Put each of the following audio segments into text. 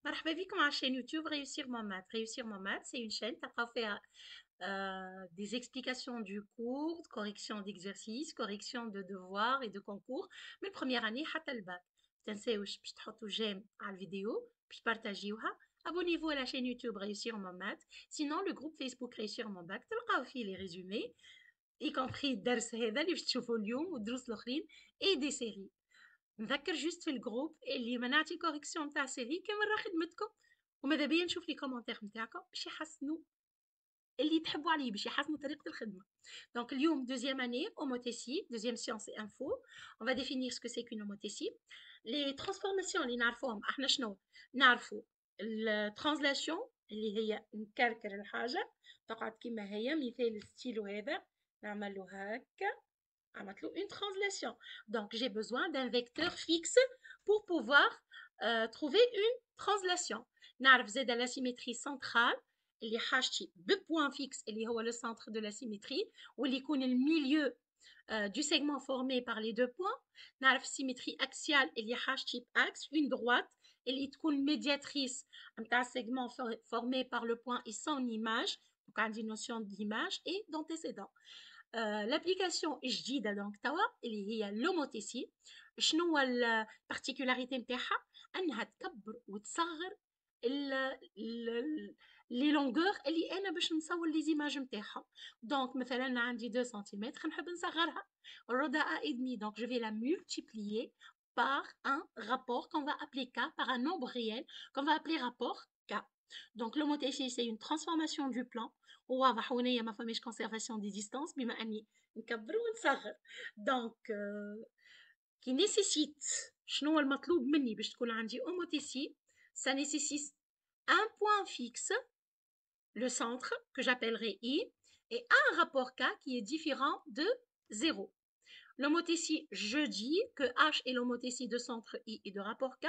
مرحبا بكم على chaîne YouTube Réussir mon maths. Réussir mon maths, c'est une chaîne qui a fait des explications du cours, correction d'exercices, correction de devoirs et de concours من première année حتى الباك. تنساوش باش تحطوا جيم على الفيديو باش تبارطاجيوها. Abonnez-vous à la chaîne YouTube Réussir mon maths. Sinon, le groupe Facebook Réussir mon bac, تلقاو فيه les résumés, y compris الدرس هذا اللي باش تشوفوا اليوم والدروس الأخرين et des séries. نذكر جوست في الجروب اللي منعتي كوريكسيون تاع سيري كاميرا خدمتكم وماذا بيا نشوف لي كومونتير نتاعكم باش يحسنوا اللي تحبوا عليه باش يحسنوا طريقه الخدمه. دونك اليوم دوزيام اني homothétie دوزيام سيونس اي انفو. On va définir ce que c'est qu'une homothétie. Les transformations اللي نعرفوهم احنا شنو نعرفوا؟ الترانزلاسيون اللي هي نكركر الحاجه تقعد كما هي، مثال الستيلو هذا نعمل له هكا une translation. Donc, j'ai besoin d'un vecteur fixe pour pouvoir trouver une translation. نعرف زاد la symétrie centrale اللي حاجتي بpoint fixe اللي هو le centre de la symétrie واللي يكون المilieu du segment formé par les deux points. نعرف symétrie axiale اللي حاجتي axe une droite اللي تكون médiatrice نتاع segment formé par le point et son image. Donc, عندي notion d'image et d'antécédent. l'application جديده دونك توا اللي هي لوموتيسي. شنو هو البارتيكولاريتي نتاعها؟ انها تكبر وتصغر لي لونغور اللي انا باش نصور لي زيماج نتاعهم. دونك مثلا عندي 2 سنتيمتر نحب نصغرها رداء ادمي، دونك جو في لا multiplier par un rapport qu'on va appeler K, par un nombre réel qu'on va appeler rapport K. Donc l'homothétie c'est une transformation du plan. وواضح هنايا ما فماش conservation des distances بما اني نكبر ونصغر. دونك qui nécessite شنو هو المطلوب مني باش تكون عندي homothétie. Ça nécessite un point fixe, le centre que j'appellerai I, et un rapport K qui est différent de 0. L'homothétie, je dis que H est l'homothétie de centre I et de rapport K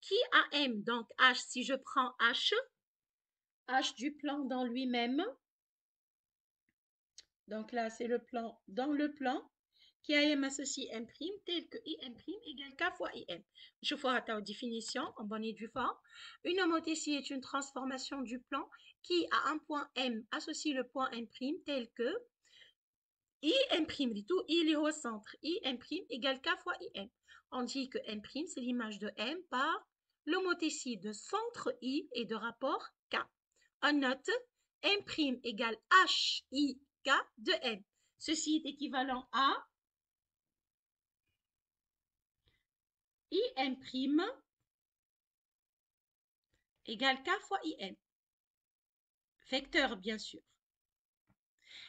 qui a M. Donc H, si je prends H du plan dans lui-même, donc là c'est le plan dans le plan, qui a M associé M' tel que IM' égale K fois IM. Je ferai ta définition en bonne et due forme. Une homothétie est une transformation du plan qui a un point M associe le point M' tel que IM' du tout, il est au centre. IM' égale K fois IM. On dit que M' c'est l'image de M par l'homothétie de centre I et de rapport K. On note M' égale HIK de M. Ceci est équivalent à IM' égale K fois IM. Vecteur, bien sûr.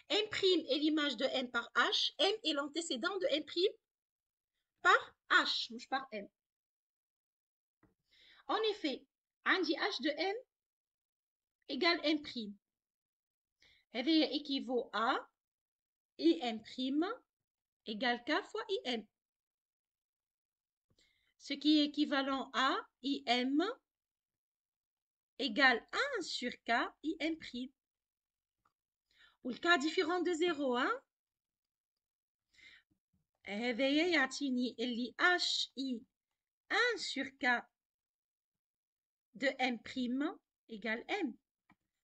M' est l'image de M par H. M est l'antécédent de M' par H, مش par M. En effet, عندي H de M égale M'. هذا équivaut à IM' égale K fois IM. Ce qui est équivalent à IM égale 1 sur K IM'. Ou le cas différent de 0, hein? هذا يعطيني اللي HI 1 sur K de M' égale M.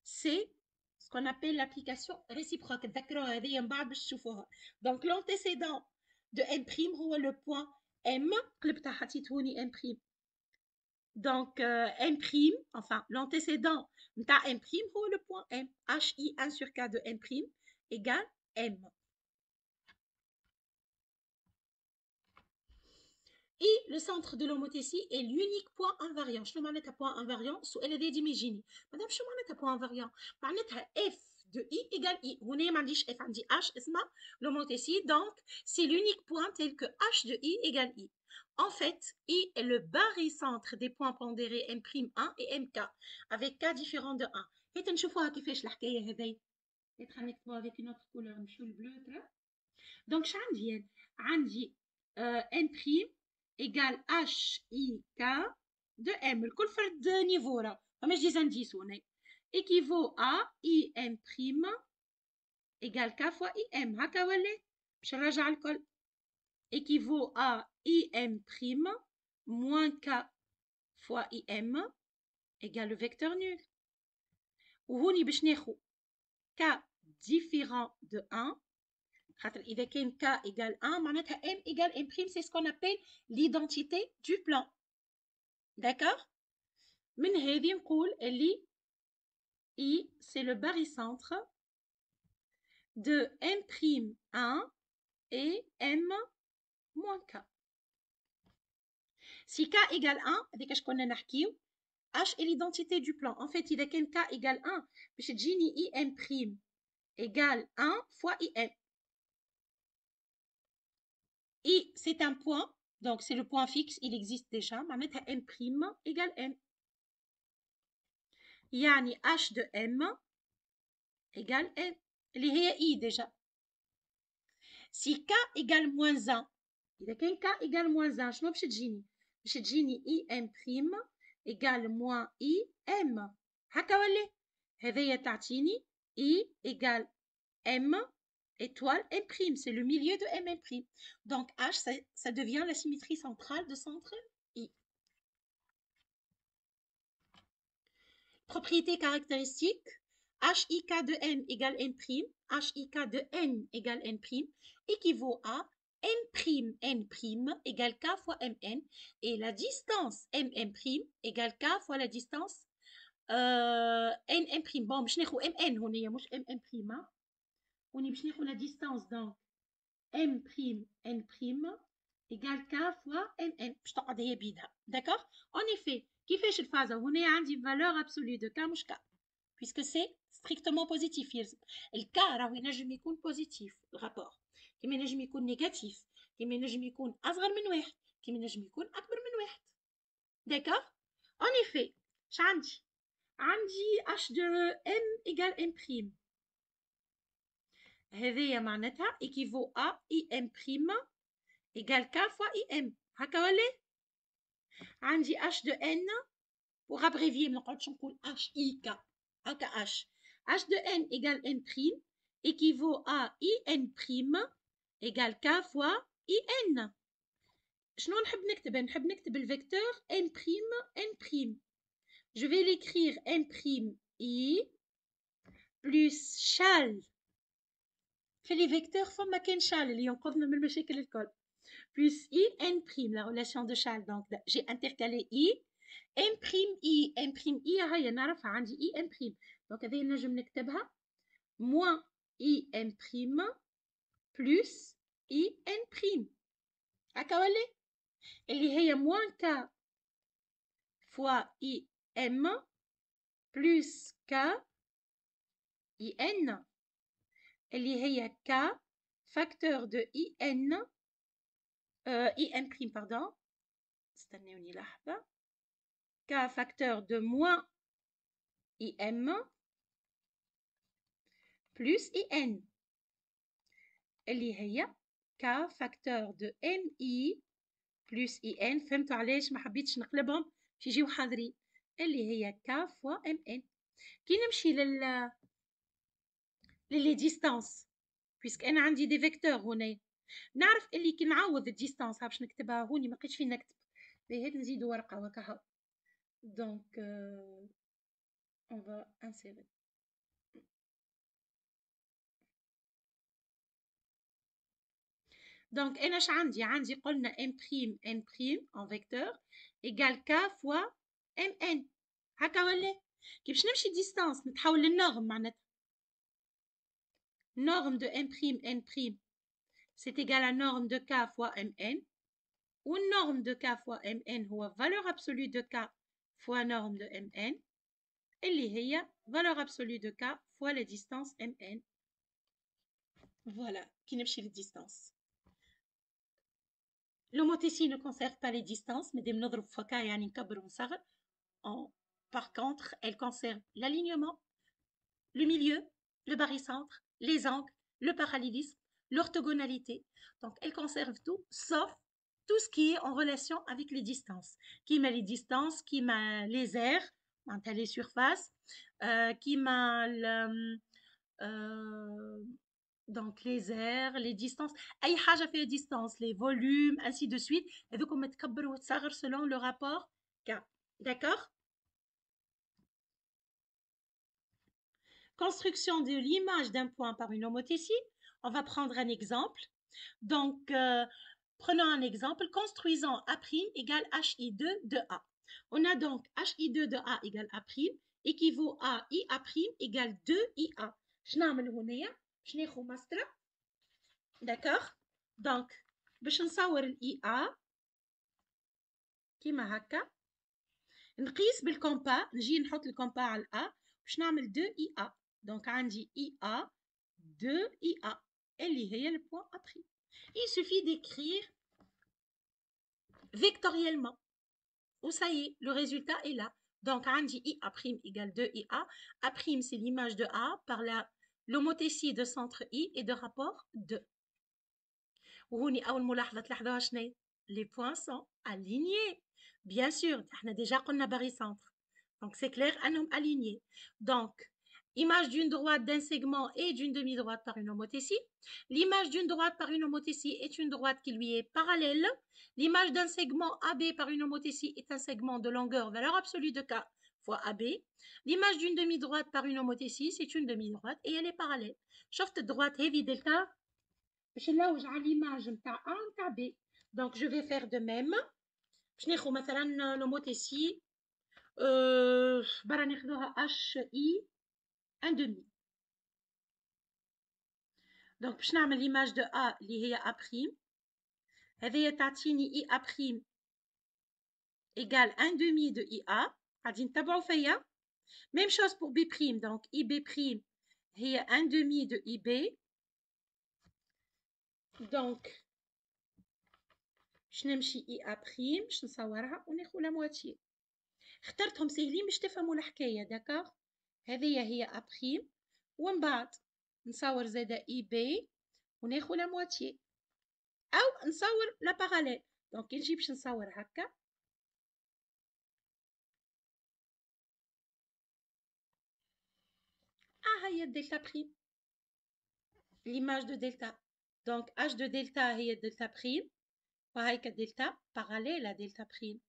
C'est ce qu'on appelle l'application réciproque. Donc l'antécédent de M' هو le point M. M'. Donc M', enfin l'antécédent de M' هو le point M. HI 1 sur K de M' égale M. Et le centre de l'homothétie est l'unique point invariant. شنو معناتها point invariant؟ السؤال هذا يجي يجيني. مادام شنو معناتها point invariant؟ معناتها F de I égale I. هنا ما عنديش F، عندي H اسمها l'homothétie. Donc c'est l'unique point tel que H de I égale I. En fait, I est le barycentre des points pondérés M'1 et MK avec K différent de 1. هيت نشوفوها كيفاش الحكايه هذي. هيت نكتبوها avec une autre couleur نمشيو البلو ترى. Donc عندي M' égale HIK de M. الكل فرد نيفو راه فماش دي زانديس هنا. équivaut à IM' égale K fois IM. هكا ولا باش نراجع الكل. équivaut à IM' moins K fois IM égale le vecteur nul. وهوني باش ناخذ k différent de 1. إذا كان k égale 1 معناتها m égale m', c'est ce qu'on appelle l'identité du plan. D'accord? من هذه نقول اللي I c'est le barycentre de m'1 et m moins k. Si k égale 1, هذيك اش كنا نحكيو h est l'identité du plan. En fait, إذا كان k égale 1 باش تجيني im' égale 1 fois im. I, c'est un point, donc c'est le point fixe, il existe déjà. معناتها m' égale m. يعني h de m égale m. اللي هي I déjà. Si k égale moins 1, إذا كان k égale moins 1 شنو باش تجيني؟ باش تجيني im' égale moins im. هكا ولا؟ هذايا تعطيني I égale m étoile m'. C'est le milieu de m'. Donc H, ça devient la symétrie centrale de centre I. Propriété caractéristique, HIK de n égale n', HIK de n égale n', équivaut à m'N' égale k fois mn, et la distance m'N' égale k fois la distance n'n'. Bon, باش ناخذ mn هنا مش m'n'. هوني باش ناخذ la distance donc m'N' égale k fois mn باش تقعد هي بيدها. D'accord? En effet, كيفاش الفازة هنا عندي valeur absolue de k مش k, puisque c'est strictement positif. الك راهو ينجم يكون بوزيتيف الرابور، كيما ينجم يكون نيجاتيف، كيما ينجم يكون اصغر من واحد، كيما ينجم يكون اكبر من واحد. داكوغ؟ ان ايفي اش عندي اش دو ام ايكال ام'، هذايا معناتها ايكيفو ا اي ام بريم ايكال ك فوا اي ام. هكا ولا؟ عندي اش دو ان pour abrévier ما نقعدش نقول اش اي كا، هكا اش de n égale n' équivaut à in' égale k fois in. شنو نحب نكتب؟ نحب نكتب الفيكتور n'. Je vais l'écrire n' plus شال. في les vecteurs فما كان شال اللي ينقذنا من المشاكل الكل. Plus in', la relation de شال. Donc j'ai intercalé i. n', هيا نعرفها عندي in'. Donc هذه نجم نكتبها moins in' plus in'. هكا ولا؟ اللي هي moins k fois im plus k in اللي هي k facteur de in' pardon. استنوني لحظة. k facteur de moins im plus in اللي هي k facteur de mi plus in. فهمتوا علاش ما حبيتش نقلبهم باش يجيو حاضرين؟ اللي هي k fois mn. كي نمشي للي ديستانس، بيسك انا عندي دي فيكتور هنا، نعرف اللي كي نعوض الديستانس باش نكتبها هوني ما لقيتش فين نكتب، هيك نزيدو ورقه وكا. دونك on va insérer. Donc انا اش عندي قلنا m' en vecteur égale k fois mn. هكا ولا؟ كي باش نمشي ديستانس نتحول للنورم معناتها norme de m'N', c'est égal à norme de k fois mn, ou norme de k fois mn هو valeur absolue de k fois norme de mn, اللي هي valeur absolue de k fois la distance mn. Voilà, qui نمشي للديستانس. L'homothétie ne conserve pas les distances, mais ديما نضرب في k يعني نكبر ونصغر. Par contre, elle conserve l'alignement, le milieu, le barycentre, les angles, le parallélisme, l'orthogonalité. Donc, elle conserve tout, sauf tout ce qui est en relation avec les distances. Qui met les distances, qui met les airs, les surfaces, qui met donc les airs, les distances, أي حاجة فيها distance, les volumes, ainsi de suite. هذوكم تكبر وتصغر selon le rapport K. D'accord? Construction de l'image d'un point par une homothétie. On va prendre un exemple. Donc, prenons un exemple. Construisons A' égale HI2 de A. On a donc HI2 de A égale A' équivaut à IA' égale 2IA. Je نعمل هنايا باش ناخذ مسطرة. D'accord. Donc باش نصور الاي ا كيما هكا، نقيس بالكومبا، نجي نحط الكومبا على الأ باش نعمل 2 اي ا. دونك عندي اي ا 2 اي ا اللي هي البوان ابري. Il suffit d'écrire vectoriellement. Ou ça y est, le résultat est là. Donc عندي i a' égale 2 i a. A' c'est l'image de a par l'homothétie de centre i et de rapport 2. وهوني أول ملاحظة تلاحظوها شنو؟ Les points sont alignés. Bien sûr, احنا déjà قلنا barycentre. Donc c'est clair, أنهم alignés. Donc, image d'une droite d'un segment et d'une demi-droite par une homothétie. L'image d'une droite par une homothétie est une droite qui lui est parallèle. L'image d'un segment AB par une homothétie est un segment de longueur valeur absolue de K fois AB. L'image d'une demi-droite par une homothétie, c'est une demi-droite et elle est parallèle. شفت droite heavy delta باش نلوج على l'image نتاع A نتاع B. Donc je vais faire de même. باش ناخذ مثلا l'homothétie برا ناخذوها HI 1 demi. Donc باش نعمل l'image de A اللي هي A'. هذه تعطيني I A' égale 1 demi de IA. غادي نتبعوا فيا. Même chose pour B'. Donc IB' هي 1 demi de IB. Donc باش نمشي I A' باش نصورها وناخذ لا مواتي. اخترتهم سهلين باش تفهموا الحكايه. داكوغ. هذه هي A' ومن بعد نصور زاده اي بي وناخذ لا مواتي او نصور لا باراليل. دونك نجي باش نصور هكا. هي الدلتا بريم، l'image de delta. Donc h de delta هي delta prime وهيك delta parallèle à delta prime.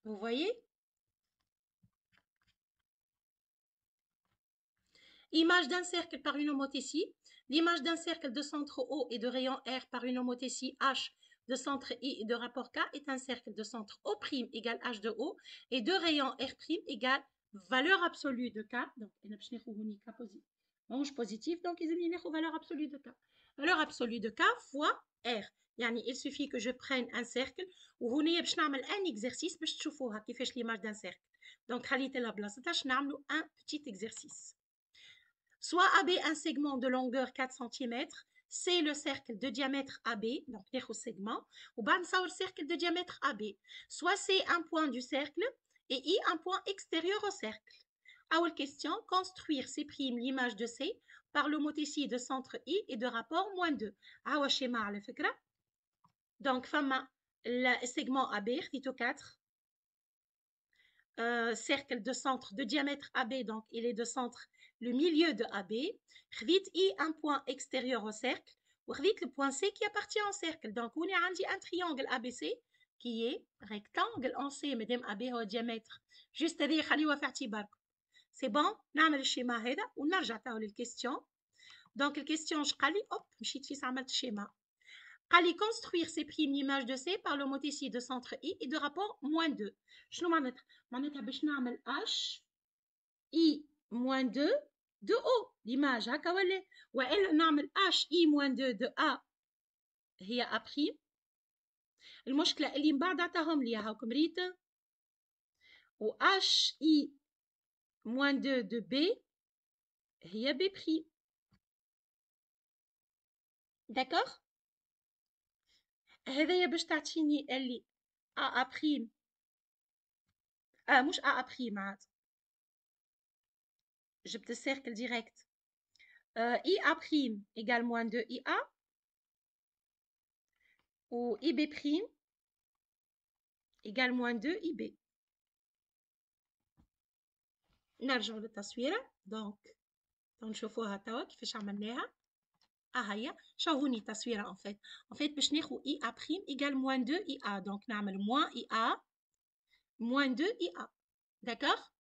Vous voyez? Image d'un cercle par une homothétie. L'image d'un cercle de centre O et de rayon R par une homothétie H de centre I et de rapport K est un cercle de centre O' égale H de O et de rayon R' égale valeur absolue de K. Donc, positif, donc ils ont valeur absolue de K. Valeur absolue de K fois R. يعني il suffit que je prenne un cercle وهنا باش نعمل un exercice باش تشوفوها كيفاش l'image d'un cercle. Donc خليت لها بلاصتها باش نعملوا un petit exercice. Soit AB un segment de longueur 4 cm, c'est le cercle de diamètre AB, donc le segment, ou bien le cercle de diamètre AB. Soit c'est un point du cercle et I un point extérieur au cercle. Awal question, construire C' l'image de C par l'homothétie de centre I et de rapport moins 2. Awa schéma على فكرة. Donc fama le segment AB, rito 4. Cercle de centre de diamètre AB, donc il est de centre le milieu de AB. Rvite I un point extérieur au cercle. Ou rvite le point C qui appartient au cercle. Donc on a un triangle ABC qui est rectangle en C. Madame AB au diamètre. Juste à dire, c'est bon? نعمل الشيما هذا ونرجع تاو للكيستيون. Donc الكيستيون شقالي hop مشيت فيه عملت شيما. قال لي construire C' l'image de C par l'homothétie de centre I et de rapport moins 2. شنو معناتها؟ معناتها باش نعمل H I moins 2 de O l'image هكا وإلا نعمل H I moins 2 de A هي A'. المشكلة اللي من بعد عطاهم لي هاكم ريت و H I moins 2 de B هي B'. d'accord. هذايا باش تعطيني اللي A'. مش A' عاد. جبت السيركل ديريكت. IA' égale moins 2 IA ou IB' égale moins 2 IB. نرجع للتصويرة. دونك نشوفوها توا كيفاش عملناها. هيا شوفوني التصويرة en fait باش ناخذ IA' égale moins 2 IA. donc نعمل moins IA moins 2 IA. d'accord.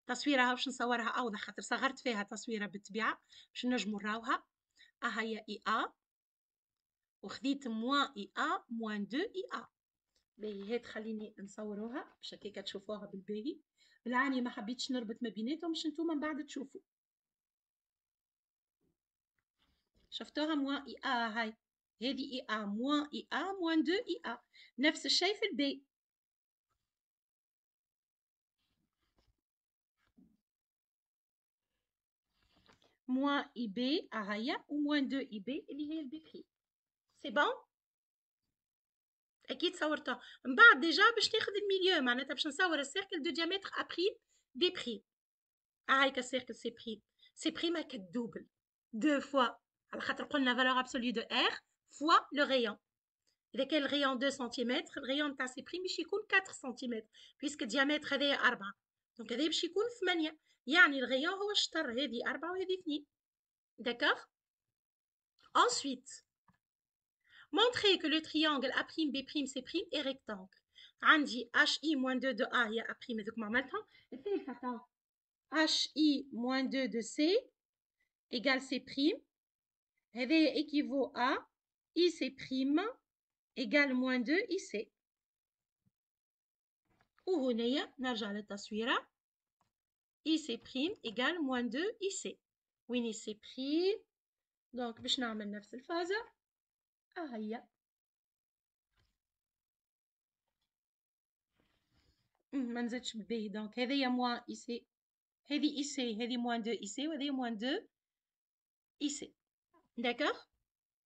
تصويرة ها باش نصورها أوضح خاطر صغرت فيها تصويرة بالطبيعة باش نجمو نراوها. هي إي أ وخديت موان إي أ موان دو إي أ. باهي هات خليني نصوروها باش هكاكا تشوفوها بالباهي. بالعاني ما حبيتش نربط ما بيناتهم باش نتوما من بعد تشوفوا. شفتوها موان إي أ هاي. هذه إي أ موان إي أ موان دو إي أ. نفس الشيء في البي. موان إي بي هيا وموان دو إي بي اللي هي البي بري. سي بون؟ اكيد صورتها من بعد ديجا باش ناخذ الميليو معناتها باش نصور السيركل دو ديامتر ابري بي بري. هايكا السيركل سي بري. سي بري ما كدوبل دو فوا على خاطر قلنا فالور ابسولي دو ار فوا لو ريون. اذا كان الريون 2 سنتيمتر الريون تاع سي بري باش يكون 4 سنتيمتر بيسك الديامتر هذايا 4 دونك هذايا باش يكون 8 يعني الريون هو الشطر هذه 4 وهذه 2. داكوغ. Ensuite, montrer que le triangle A'B'C' est rectangle. عندي HI-2 de A هي A' هذوك ما عملتهم. الثالثة HI-2 de C égale C'. هذايا équivaut à IC' égale moins 2 IC. وهنايا نرجع للتصويرة. IC' égale moins 2 IC. وين IC'؟ دونك باش نعمل نفس الفازة. هيا. ما نزيدش بالباهي دونك هذايا موان اي سي هذه اي سي هذه موان دو اي سي وهذه موان دو اي سي. داكوغ.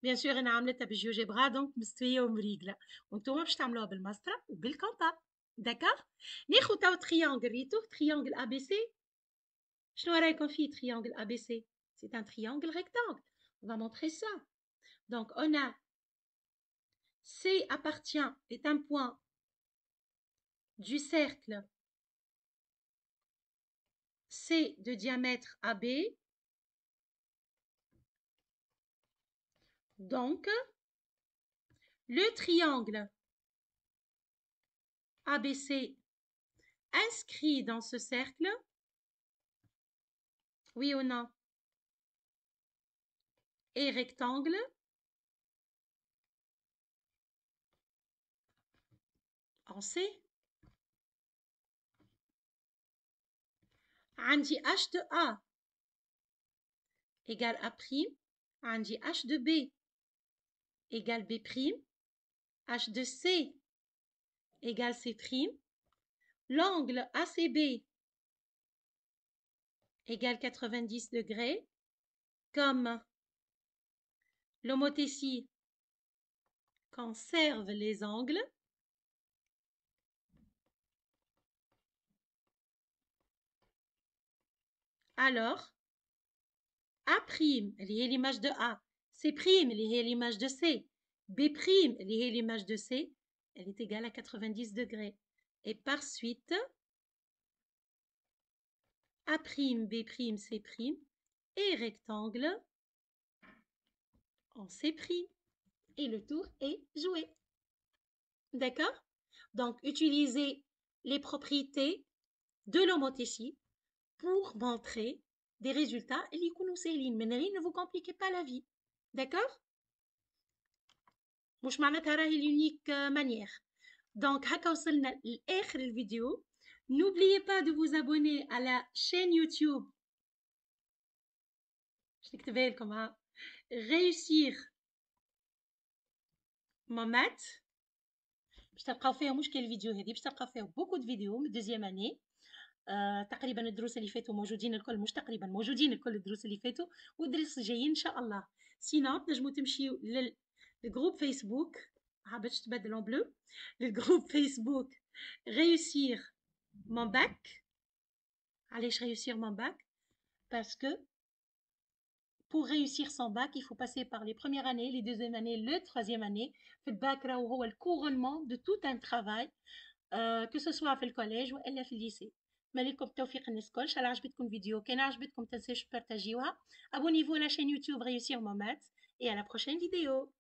بيان سور انا عملتها بالجيوجيبرا دونك مستويه ومريقله وانتوما باش تعملوها بالمسطره وبالكونتا. داكوغ. ناخذ تاو تريانجل ريتو تريانجل ا بي سي. شنو رايكم فيه تريانجل ا بي سي؟ سي ان تريانجل rectangle. On va montrer ça. Donc on a C appartient est un point du cercle C de diamètre AB. Donc, le triangle ABC inscrit dans ce cercle, oui ou non, est rectangle. En C. عندي H de A égale A', عندي H de B égale B', H de C égale C', l'angle ACB égale 90 degrés, comme l'homothétie conserve les angles, alors A', اللي هي l'image de A, C', اللي هي l'image de C, B', اللي هي l'image de C, elle est égale à 90 degrés. Et par suite, A', B', C' est rectangle en C'. Et le tour est joué. D'accord? Donc, utilisez les propriétés de l'homothétie pour montrer des résultats. Ne vous compliquez pas la vie. D'accord? مش معناتها راهي l'unique manière. Donc, هكا وصلنا لآخر الفيديو. N'oubliez pas de vous abonner à la chaîne YouTube. Je نكتبها لكم ها. Réussir mon maths. باش تلقاو فيها مش كاين الفيديو هذه باش تلقاو فيها بوكو دو فيديو من دوزيام اني. تقريبا الدروس اللي فاتوا موجودين الكل مش تقريبا موجودين الكل الدروس اللي فاتوا والدروس الجايين ان شاء الله. سينو تنجموا تمشيو للجروب فيسبوك حابتش تبدلون بلو للجروب فيسبوك réussir mon bac. علاش réussir mon bac? Parce que pour réussir son bac, il faut passer par les premières années, les deuxièmes années, le troisième année. في الباك راهو هو الكورونمون de tout un travail que ce soit في الكوليج والا في الليسي. مالكم التوفيق الناس الكل. على عجبتكم الفيديو كان عجبتكم تنساوش بارطاجيوها. abonnez-vous à la chaîne YouTube Réussir mon maths et à la prochaine vidéo.